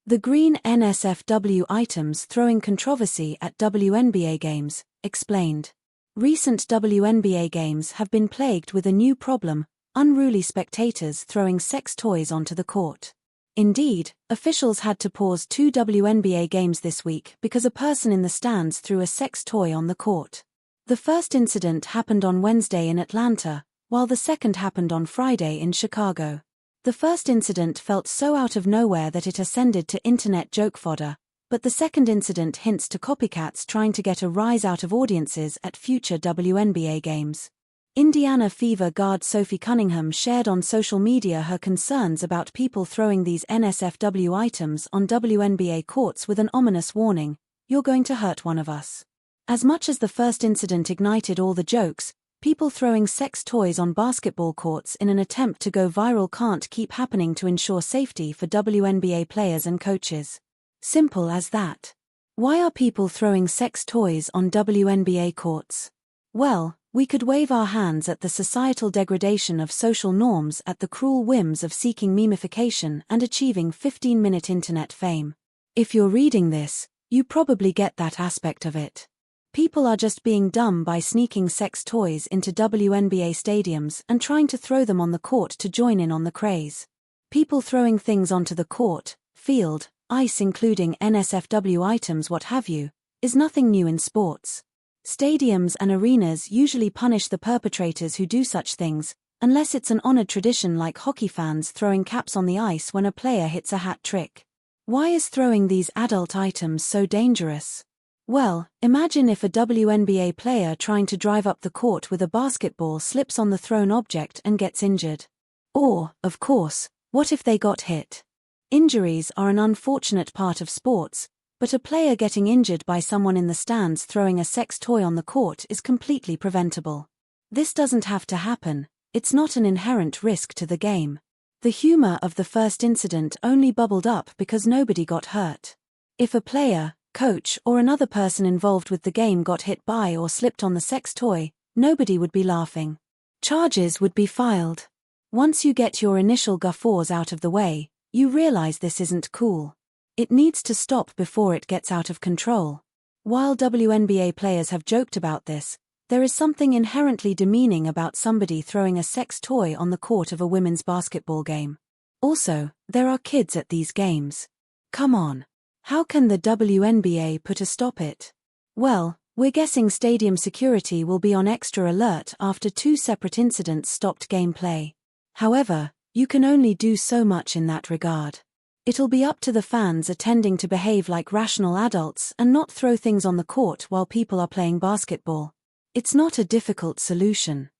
The green NSFW items throwing controversy at WNBA games, explained. Recent WNBA games have been plagued with a new problem: unruly spectators throwing sex toys onto the court. Indeed, officials had to pause 2 WNBA games this week because a person in the stands threw a sex toy on the court. The first incident happened on Wednesday in Atlanta, while the second happened on Friday in Chicago. The first incident felt so out of nowhere that it ascended to internet joke fodder, but the second incident hints to copycats trying to get a rise out of audiences at future WNBA games. Indiana Fever guard Sophie Cunningham shared on social media her concerns about people throwing these NSFW items on WNBA courts with an ominous warning: "You're going to hurt one of us." As much as the first incident ignited all the jokes, people throwing sex toys on basketball courts in an attempt to go viral can't keep happening to ensure safety for WNBA players and coaches. Simple as that. Why are people throwing sex toys on WNBA courts? Well, we could wave our hands at the societal degradation of social norms at the cruel whims of seeking memification and achieving 15-minute internet fame. If you're reading this, you probably get that aspect of it. People are just being dumb by sneaking sex toys into WNBA stadiums and trying to throw them on the court to join in on the craze. People throwing things onto the court, field, ice, including NSFW items, what have you, is nothing new in sports. Stadiums and arenas usually punish the perpetrators who do such things, unless it's an honored tradition like hockey fans throwing caps on the ice when a player hits a hat trick. Why is throwing these adult items so dangerous? Well, imagine if a WNBA player trying to drive up the court with a basketball slips on the thrown object and gets injured. Or, of course, what if they got hit? Injuries are an unfortunate part of sports, but a player getting injured by someone in the stands throwing a sex toy on the court is completely preventable. This doesn't have to happen. It's not an inherent risk to the game. The humor of the first incident only bubbled up because nobody got hurt. If a player, coach, or another person involved with the game got hit by or slipped on the sex toy, nobody would be laughing. Charges would be filed. Once you get your initial guffaws out of the way, you realize this isn't cool. It needs to stop before it gets out of control. While WNBA players have joked about this, there is something inherently demeaning about somebody throwing a sex toy on the court of a women's basketball game. Also, there are kids at these games. Come on. How can the WNBA put a stop it? Well, we're guessing stadium security will be on extra alert after 2 separate incidents stopped gameplay. However, you can only do so much in that regard. It'll be up to the fans attending to behave like rational adults and not throw things on the court while people are playing basketball. It's not a difficult solution.